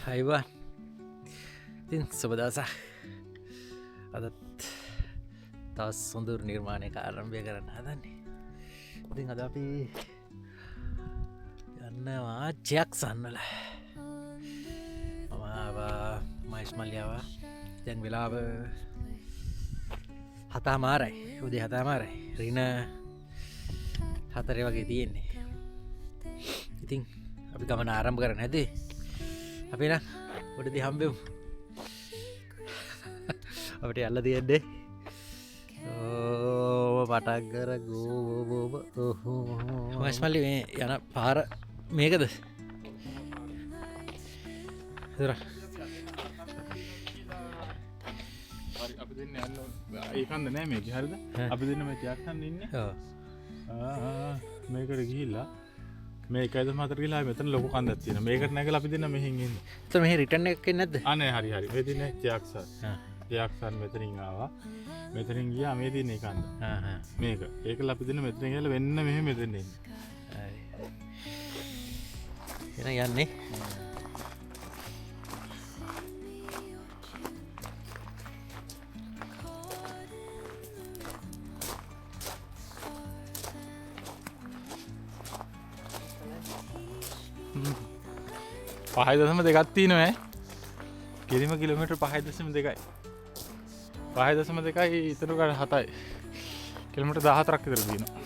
අයිවා ඉතින් සුබදවසක් අදත් තවස් සොඳුර නිර්මාණයක ආරම්භය කරන්න හදන්නේ ඉතින් අද අපි යන්නවා ජයක් සන්නල මයිස්මල්ලියාව දැන් වෙලාව හතා මාරයි උදේ හතා මාරයි රින 4 වගේ තියෙන්නේ ඉතින් අපි ගමන ආරම්භ කරන්න හැදේ අපි නම් උඩදී හම්බෙමු අපිට යන්න තියෙන්නේ පටක් කර ගෝබෝබ මයිස්මල්ලි මේ යන පාර මේකද අපි දෙන්න යන්න ඒකන්ද නෑ මේක හරිද අපි දෙන්න මේ ජයක්සන් ඉන්නේ මේකට ගිහිල්ලා මේක 1.4 කියලා මෙතන ලොකු කන්දක් තියෙනවා මේකට නැගලා අපි දෙන්න මෙහෙන් එන්නේ එතන මෙහෙ රිටර්න් එකක් එන්නේ නැද්ද අනේ හරි මේ දිනේ ජයක්සන් මෙතනින් ආවා මෙතනින් ගියා මේ දිනේ කන්ද මේක ඒකලා අපි දෙන්න මෙතන ගිහලා වෙන්න මෙහෙ මෙතන එන්නේ හරි එන යන්නේ පහයි දශම දෙකක් තියෙනවා කිරිම කිලෝමීටර් 5.2යි 5.2යි ඉතුරු කර 7යි කිලෝමීටර් 14ක් විතර තියෙනවා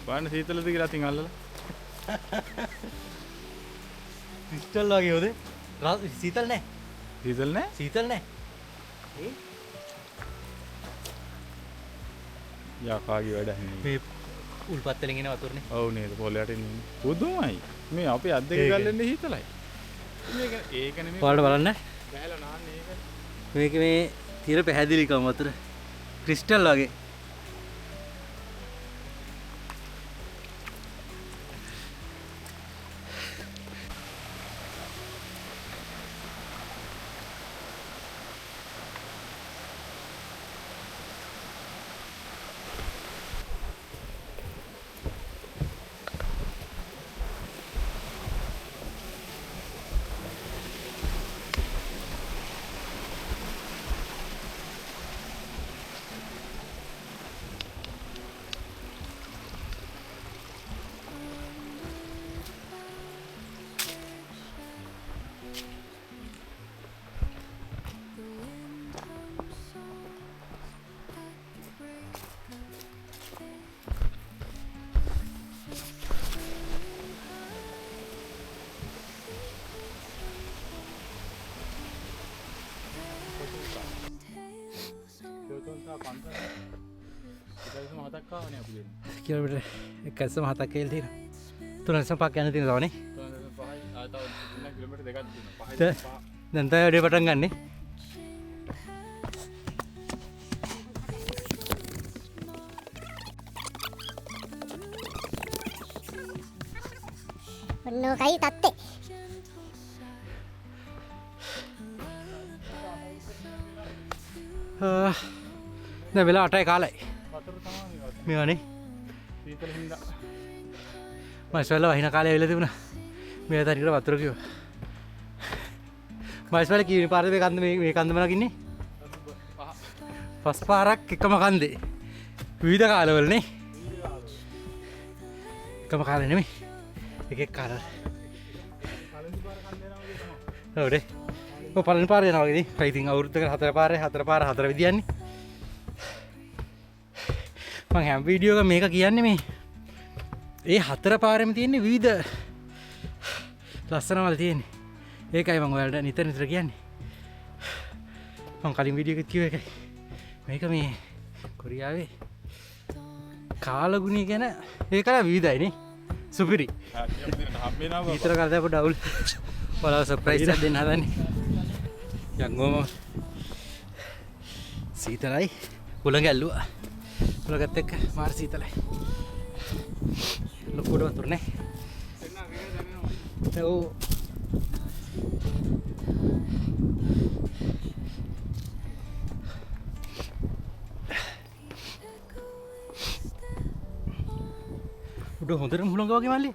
බලන්න සීතලද කියලා අතින් අල්ලලා ක්‍රිස්ටල් වගේ හොද සීතල නැහැ සීතල නැහැ යකාගේ වැඩ මේ උල්පත් වලින් එන වතුරනේ ඔව් නේද පොළයට එන්නේ පුදුමයි මේ අපේ අත් දෙක ගල්ලන්නේ හීතලයි මේක ඒක නෙමෙයි ඔයාලට බලන්න බෑලා නාන්නේ ඒක මේක මේ තිර පැහැදිලිකම වතුර ක්‍රිස්ටල් වගේ කිලෝමීටර් 1.7ක් කියලා තියෙනවා 3.5ක් යන තියෙනවා තවනේ 3.5යි ආ තව කිලෝමීටර් දෙකක් තියෙනවා 5 දැන් තමයි වැඩේ පටන් ගන්නෙ ඔන්නෝකයි තත්තේ. දැන් වෙලා 8යි කාලයි. වතුර තමයි මේවනේ සීතල හින්දා. මම ඉස්සෙල්ලා වහින කාලේ ඇවිල්ලා තිබුණා. මේ තනිකර වතුර කිව්වා. මම ඉස්සෙල්ලා කීනේ පාරේ මේ කන්ද මේ කන්දම නගින්නේ. පස් පාරක් එකම කන්දේ. විවිධ කාලවල නේ. එකම කාලේ නෙමෙයි. එක එක කාලවල. ඔව් නේ. ඔය පළවෙනි පාරේ යනවා වගේ නේ. ඒ ඉතින් අවුරුද්දකට 4 පාරේ 4 විදියන්නේ. මම හැම වීඩියෝ එකක මේක කියන්නේ මේ ඒ 4 පාරෙම තියෙන විවිධ ලස්සනවල තියෙන්නේ. ඒකයි මම ඔයාලට නිතර කියන්නේ. මම කලින් වීඩියෝ එකත් කිව්ව එකයි. මේක මේ කොරියාවේ කාලගුණය ගැන ඒකලා විවිධයි නේ. සුපිරි. විතර කරලා පොඩ්ඩක් අවුල්. ඔයාලව සර්ප්‍රයිස් එකක් දෙන්න හදන්නේ. යංගෝම සීතලයි උලඟ ඇල්ලුවා. උලඟත් එක්ක මාර සීතලයි. ලොකුට වතුර නේ. ඔව්. උඩ හොඳටම හුළඟ වගේ මල්ලි.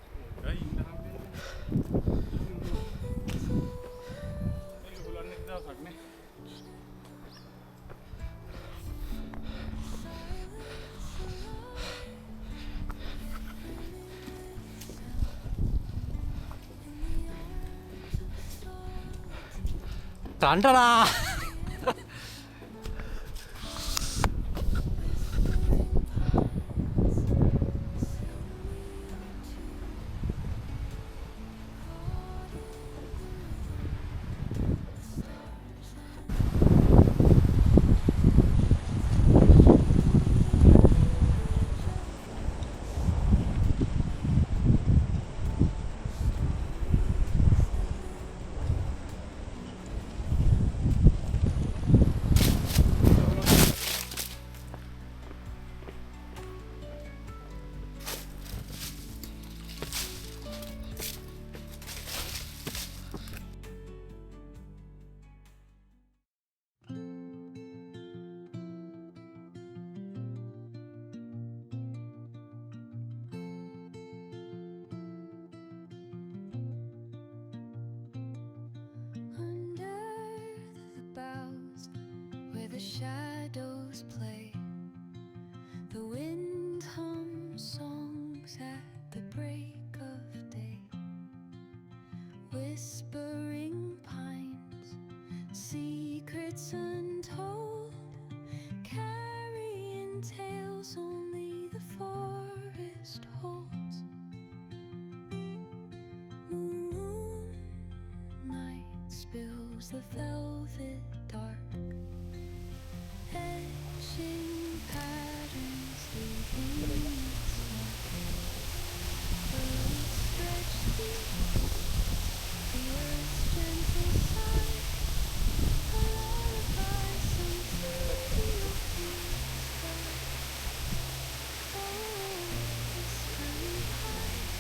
ටන්ටනා the shadows play. The wind hums songs at the break of day. Whispering pines, secrets untold, carrying tales only the forest holds. Moonlight spills the velvet dark, etching patterns leaving smoke. Birds stretch deep, the earth's gentle sigh, a lullaby sung to the sky. Oh, whispering high, singing a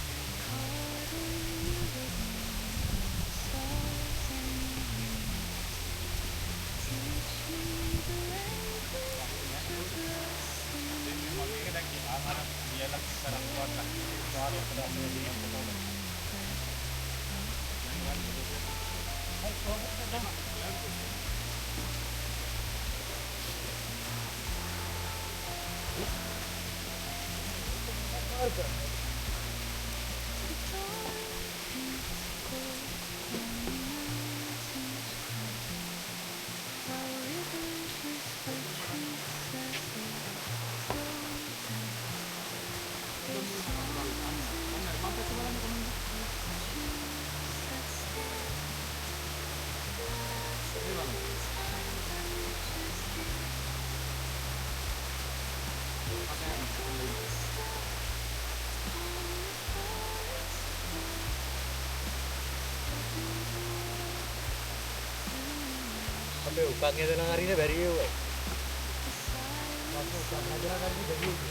tune, caught in the rhythm, stars and teach me the language of අපේ උකන් හදන හරියට බැරි වේවයි. මම උකන් හදන හරියට බැරි වේවයි.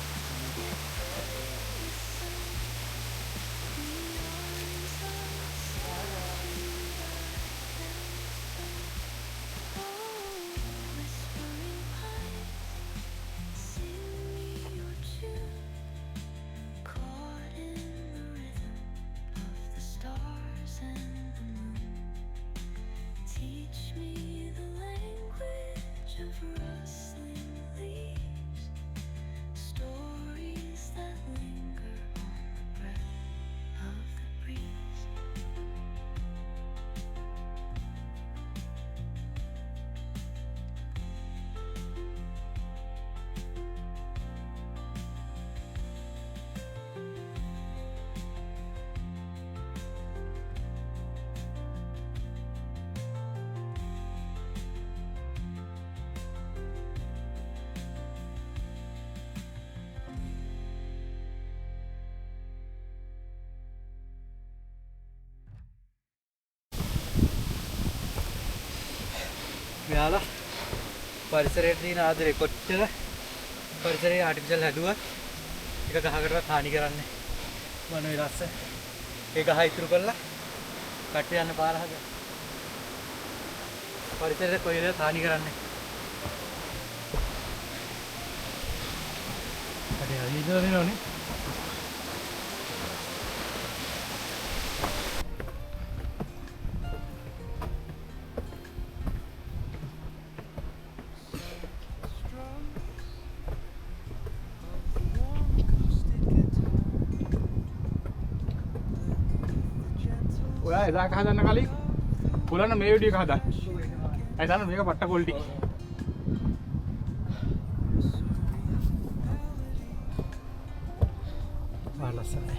Teach me the language of rustling leaves, stories that linger on the breath of the breeze. මෙයාලා පරිසරයට තියෙන ආදරේ කොච්චර පරිසරයේ ආටිෆිෂල් හැදුවත් එක ගහකටවත් හානි කරන්නේ මොන විලාස ඒ ගහ ඉතුරු කරලා කට්ටිය යන්න පාර හද පරිසරයට කොහෙවත් හානි කරන්නේ අද හරියදෝනේ නෝනේ ඔයා එදා එක හදන්න කලින් පුලන්න මේ විදිය එක හදන්න. අය දන්න මේක පට්ට ක්වොලිටි. ලස්සනයි.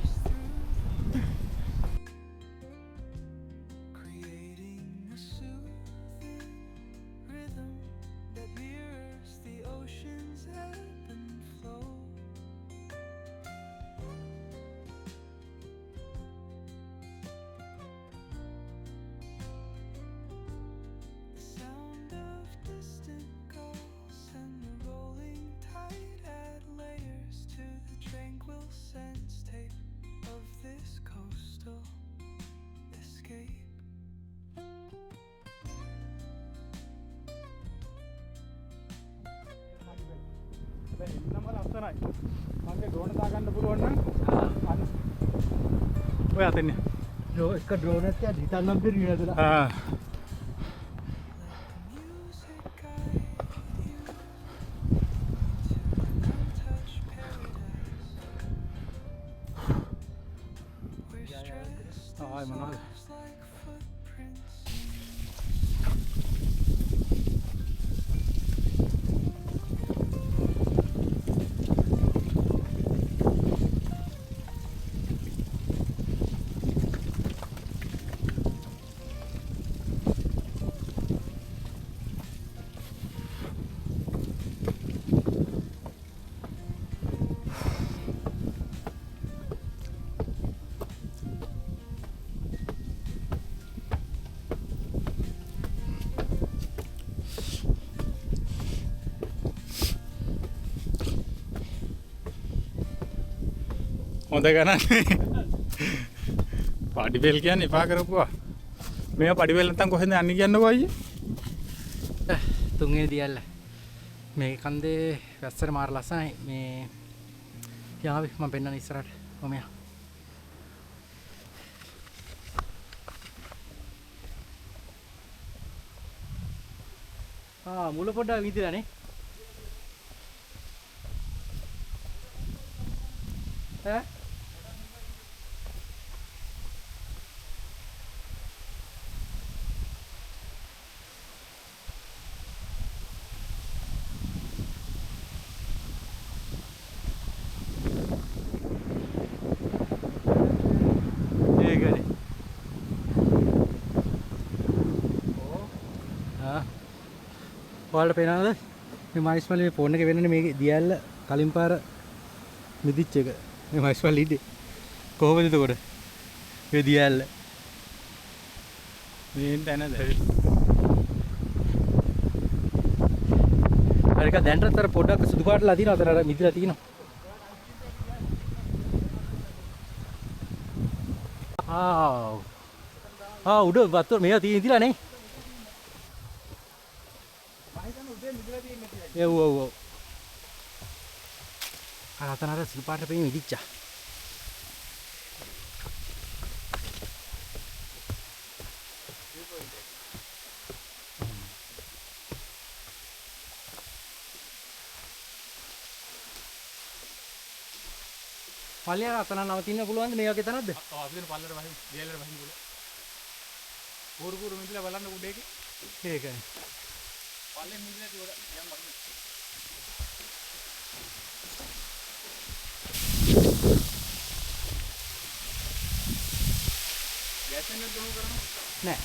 Creating a soothing rhythm that mirrors the ocean's ebb and flow. The sound of distant gulls and the rolling tide add layers to the tranquil sense tape of this coastal escape. දැන් එන්නම ලස්සනයි. මගේ drone දාගන්න පුළුවන් නම් අන්න ඔය අතෙන්නේ. එක drone එකක් හිතන්නම් බැරි නේද? Music guide you to untouched paradise, where stress ආයි මොනවද? dissolves like footprints. හොඳ ගණන්නේ. පඩිපෙල් කියන්නේ එපා කරපුවා. මේවා පඩිපෙල් නැත්තම් කොහෙන්ද යන්නේ කියන්නකෝ අයියේ. තුන්වෙනි දියල්ල මේ කන්දේ වැස්සට මාර ලස්සනයි මේ යාවි මම පෙන්නන ඉස්සරහට ඔමයා මුල පොඩ්ඩක් විදිලානේ ඈ ඔයාලට පේනවද මේ මයිස්මල් මේ ෆෝන් එකේ වෙන්නේ මේ දියැල්ල කලින් පාර මිදිච්ච එක මේ මයිස්මල් ඉන්නේ කොහොමද එතකොට මේ දියැල්ල මේ තැනද හරික දැන්ටත් අර පොඩ්ඩක් සුදු පාටලා තියෙනවා අතර අර මිදිලා තියෙනවා උඩ වතුර මේවා තියෙන ඉතිලා නේ. ඔව්. අතනට සිල්පාට පෙයි මිදිච්චා. පල්ලියට අතන නවතින්න පුළුවන්ද මේ වගේ තැනක්ද? අපිට පල්ලෙට වහින්න, ගේලෙට වහින්න පුළුවන්. කෝරු මිදලා බලන්න උඩේක. ඒකයි. පල්ලෙන් මිදලා තියලා යම් බලන්න. ගැටෙන්න දුණු කරනවා. නෑ.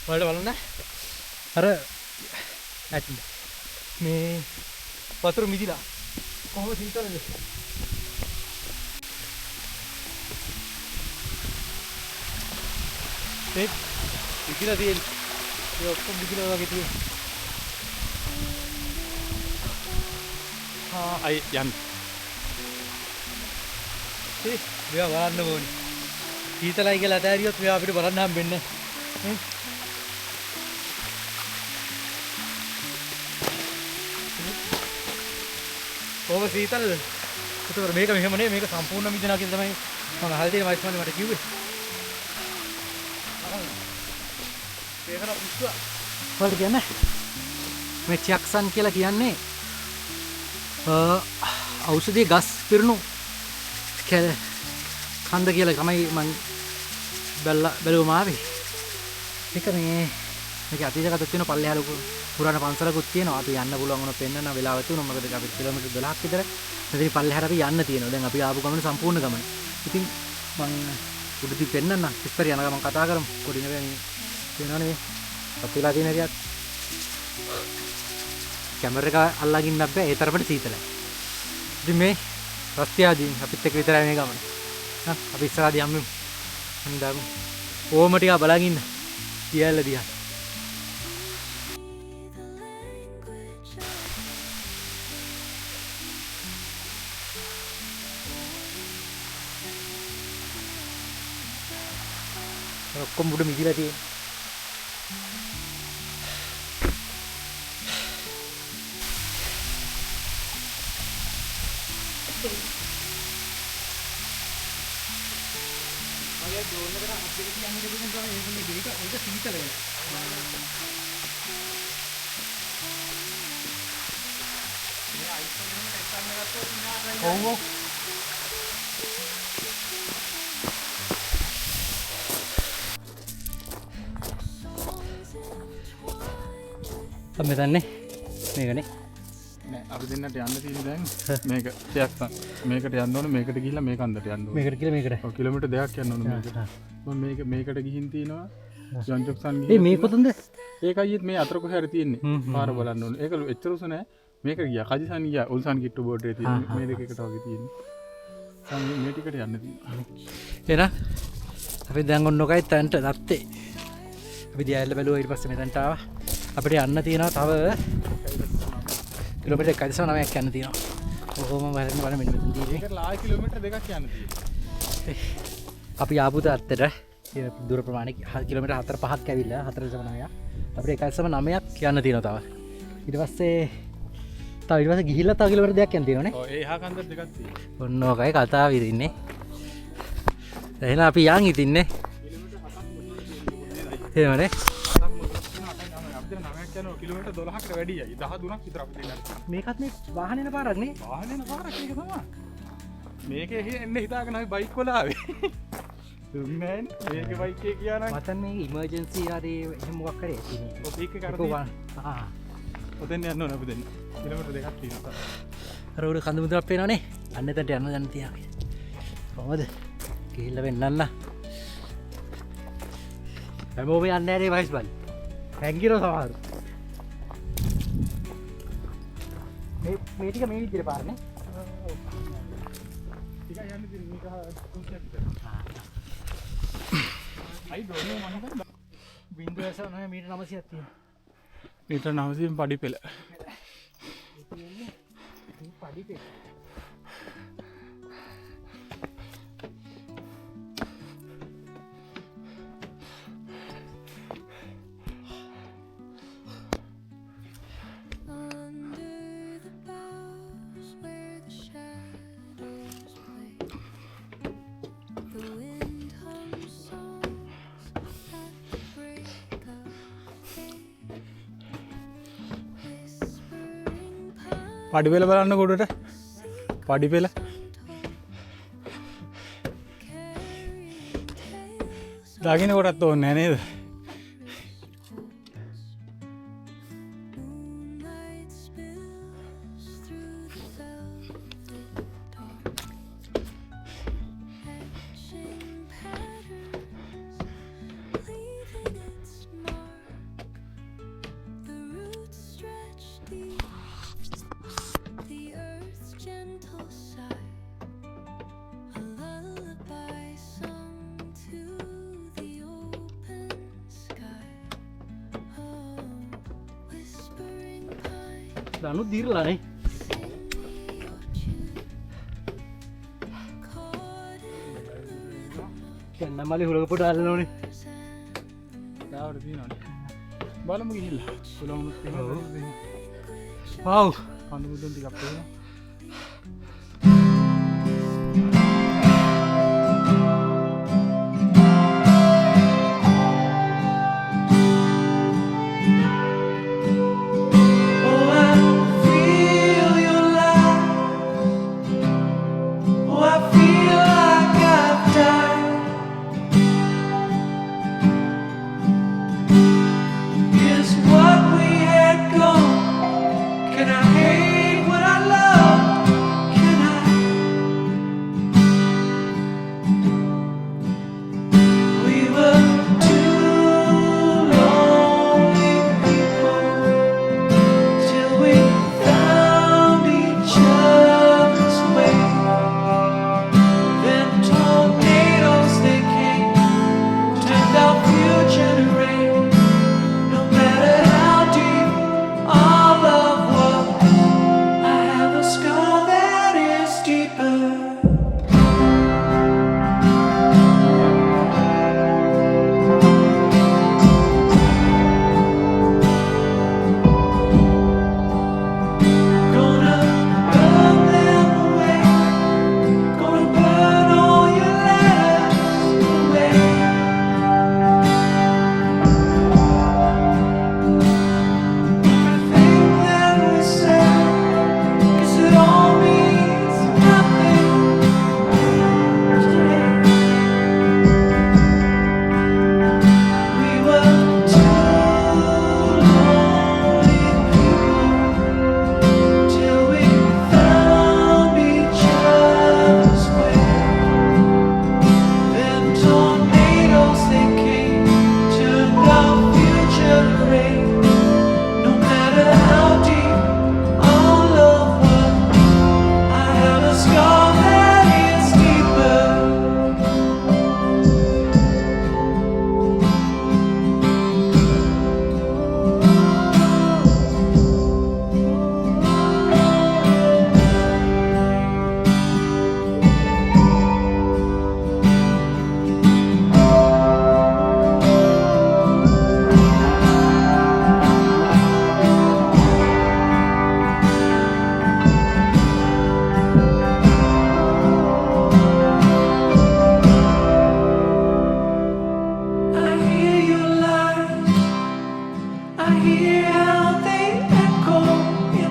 වලට බලන්න අර ඇති මේ වතුර මිදිලා කොහොම සීතලද ඒ මිදිලා තියෙන ඒ ඔක්කොම මිදිලා වගේ තියෙන අයි යන්න ඒ මෙයා බලන්න ඕනේ සීතලයි කියලා ඇතෑරියොත් මෙයා අපිට බලන්න හම්බෙන්නේ නේ කොහොම සීතලද? ඒතකොට මේක මෙහෙම නේ මේක සම්පූර්ණ මිදෙනවා කියලා තමයි මම අහලා තියෙන වයිස්මන්නේ මට කිව්වේ. මේකන පුස්සා. වලට කියන්නේ මේ චක්සන් කියලා කියන්නේ ඖෂධීය ගස් පිරුණු කන්ද කියලා තමයි මම බැලුවම ආවේ. මේක අතීතගත තියෙන පල්ලෙහා ලොකු පුරාණ පන්සලකුත් තියෙනවා. අපි යන්න පුළුවන් වුණා පෙන්නන වෙලාව තුන මොකද අපි කිලෝමීටර් 12ක් විතර මෙතන පල්ලෙහාට අපි යන්න තියෙනවා. දැන් අපි ආපු ගමන සම්පූර්ණ ගමන. ඉතින් මම උඩදී පෙන්නන්න ඉස්පරි යන ගමන් කතා කරමු. පොඩි නෙවෙයි තියෙනවනේ මේ. අපිලා තියෙන හරියක් කැමරා එක අල්ලගින්නත් බෑ ඒ තරමට සීතලයි. ඉතින් මේ රස්තියාදී අපිත් එක්ක විතරයි මේ ගමන. අපි ඉස්සරහදී යම්මු. හඳාමු. ඕම ටික බලන් ඉන්න. තියල්ල දිහා. ඔක්කොම උඩ මිදිලා තියෙනවා. මගේ ඩ්‍රෝන් එකට අප්ඩේට් කියන්න දෙන්න තමයි ඒක සීතල වෙනවා. මේ iPhone එකෙන් ටෙස්ට් කරන්න ගත්තොත් ඉන්නවා. ඔව්. අපි මෙතනනේ මේකනේ නෑ අපි දෙන්නට යන්න තියෙන දැන් මේක ටිකක් මේකට යන්න ඕනේ මේකට ගිහිල්ලා මේක අන්දට යන්න ඕනේ මේකට කියලා මේකට ඔව් කිලෝමීටර් දෙකක් යන්න ඕනේ මේකට මම මේකට ගිහින් තිනවා ජොන්ජොක්සන් ඒ මේ කොතනද ඒකයි මේ අතර කොහේ හරි තියෙන්නේ පාර බලන්න ඕනේ ඒක එච්චර උස නෑ මේක ගියා කජිසන් ගියා උල්සන් කිට්ටු බෝඩ් එකේ තියෙන්නේ මේ දෙක එකට වගේ තියෙන්නේ මේ ටිකට යන්න තියෙනවා එහෙනම් අපි දැන් ඔන්නෝකයි තැන්ට දත්තේ අපි දියැල්ල බැලුවා ඊට පස්සේ මෙතනට ආවා අපිට යන්න තියෙනවා තව කිලෝමීටර් 1.9ක් යන්න තියෙනවා. කොහොම බලන්න බලන්න මෙන්න මෙතන තියෙන්නේ. ඒකට ලාය කිලෝමීටර් දෙකක් යන්න තියෙනවා. අපි ආපු තත්ත්වයට දුර ප්‍රමාණය කිලෝමීටර් 4-5ක් ඇවිල්ලා 4.9ක්. අපිට 1.9ක් යන්න තියෙනවා තව. ඊට පස්සේ ගිහිල්ලා තව කිලෝමීටර් දෙකක් යන්න තියෙනවානේ. ඔව් ඒ එහා කන්දර දෙකක් තියෙනවා. ඔන්න ඔකයි කතාව ඉතින්නේ. එහෙනම් අපි යන් ඉතින්නේ. එහෙමනේ. කිලෝමීටර් 12කට වැඩියයි 13ක් විතර අපි දෙන්නත් මේකත් මේ වාහන යන පාරක් නේ වාහන යන පාරක් ඒක තමයි මේකේ එන්නේ හිතාගෙන අපි බයික් වල ආවේ දුන්නේ මේකේ බයික් එක ගියා නම් මතන් මේ ඉමර්ජන්සි හරි එහෙම මොකක් කරේ තියෙන්නේ ඔය බයික් එක කරලා ඔතෙන් යන්න ඕන අපි දෙන්න කිලෝමීටර් දෙකක් තියෙනවා අර උඩ කඳු මුදුනක් පේනවනේ අන්න එතනට යන්න තියාගෙන කොහමද ගිහිල්ලා වෙන්නන්න හැමෝම යන්නේ නැහැ වයිස් බල් හැංගිරෝ සමහර මේ ටික මේ විදිහට පාරනේ ටික යන්න දෙන්න මේක කුස්සියක් විතර අයි ඩ්‍රෝන් එක මම හිතන්නේ බින්දුවස 9 මීටර 900ක් තියෙනවා මීටර 900 පඩි පෙළ මේ පඩි පෙළ පඩි පෙළ බලන්න කොටට පඩි පෙළ දකින්න කොටත් ඕනේ නෑ නේද දනු දීරලානේ කන්න මලි හුලක පොට අල්ලනෝනේ දාවට තියෙනවනේ බලමු ගිහිල්ලා පුළුවන් වව් කඳු මුදුන් ටිකක් පේනවා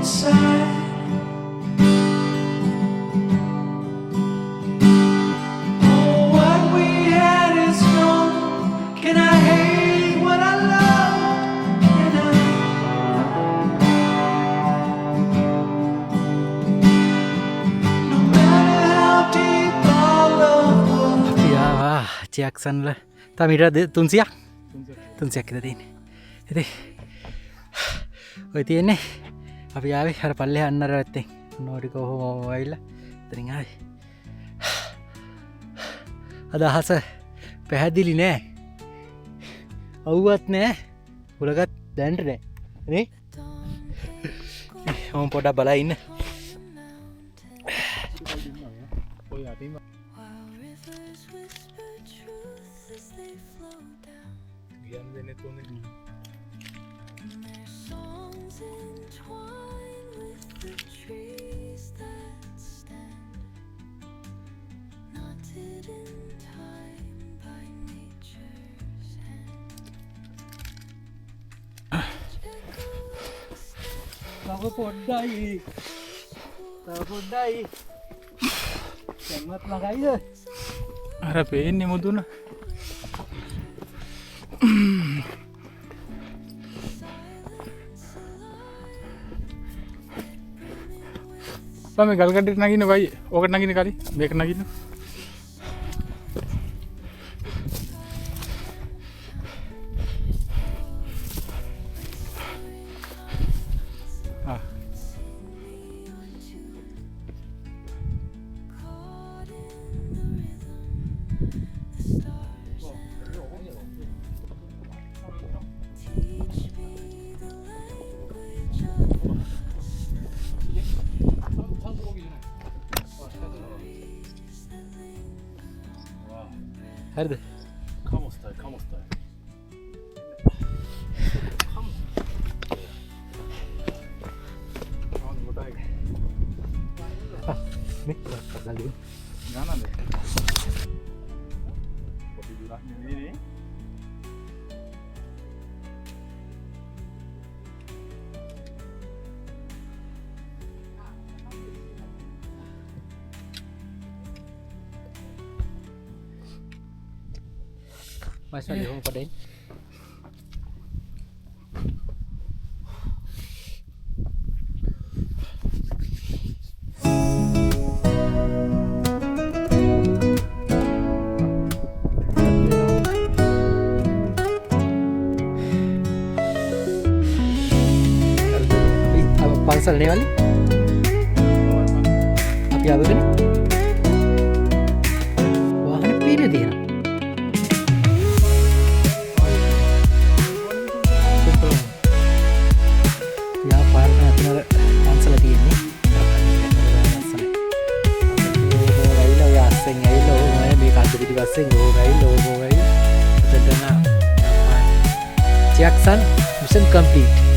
inside. Oh, what we had is gone. Can I hate what I love? Can I? No matter how deep our love was. යා ජැක්සන්ල තමීට 300ක් 300ක් විතර තියෙන්නේ. ඉතින් ඔය තියෙන්නේ අපි ආවේ අර පල්ලේ අන්නර පැත්තෙන් නෝටික ඔහොම වයිලා ඉතින් ආවේ. අදහස පැහැදිලි නෑ. අවුවත් නෑ. උලගත් දැන්ට නෑ. නේ? මම පොඩක් බලා ඉන්න. ඔය අතින් While rivers whisper truth as they flow down, ගියන් දෙන්නේ තෝන්නේ. and their songs entwine with the trees that stand, knotted in time by nature's hand. තව පොඩ්ඩයි. තව පොඩ්ඩයි. දැන්වත් ළඟයිද? අර පේන්නේ මුදුන. බා මේ ගල් කඩේට නගින්න බයි. ඕකට නගින්න කලින් මේක නගින්න. ආ Caught in the rhythm, the stars teach me the language of හරිද? කමොස්තයි කමොස්තයි. මේ පස්සල්ලි. ඥානද? පොඩි දුරක් නෙවෙයිනේ. Masuk dia pada ini. Apa pangsal ni wali? Apa apa ni? Wah, ni pilih dia. යා පාරට අතන පන්සල තියෙන්නේ. ඇවිල්ලා ඔය අස්සෙන් ඇවිල්ලා ඕම මේ කන්ද පිටිපස්සෙන් ඕම ඇවිල්ලා ඕම ඇවිල්ලා එතන ජැක්සන් මිෂන් කම්ප්ලීට්.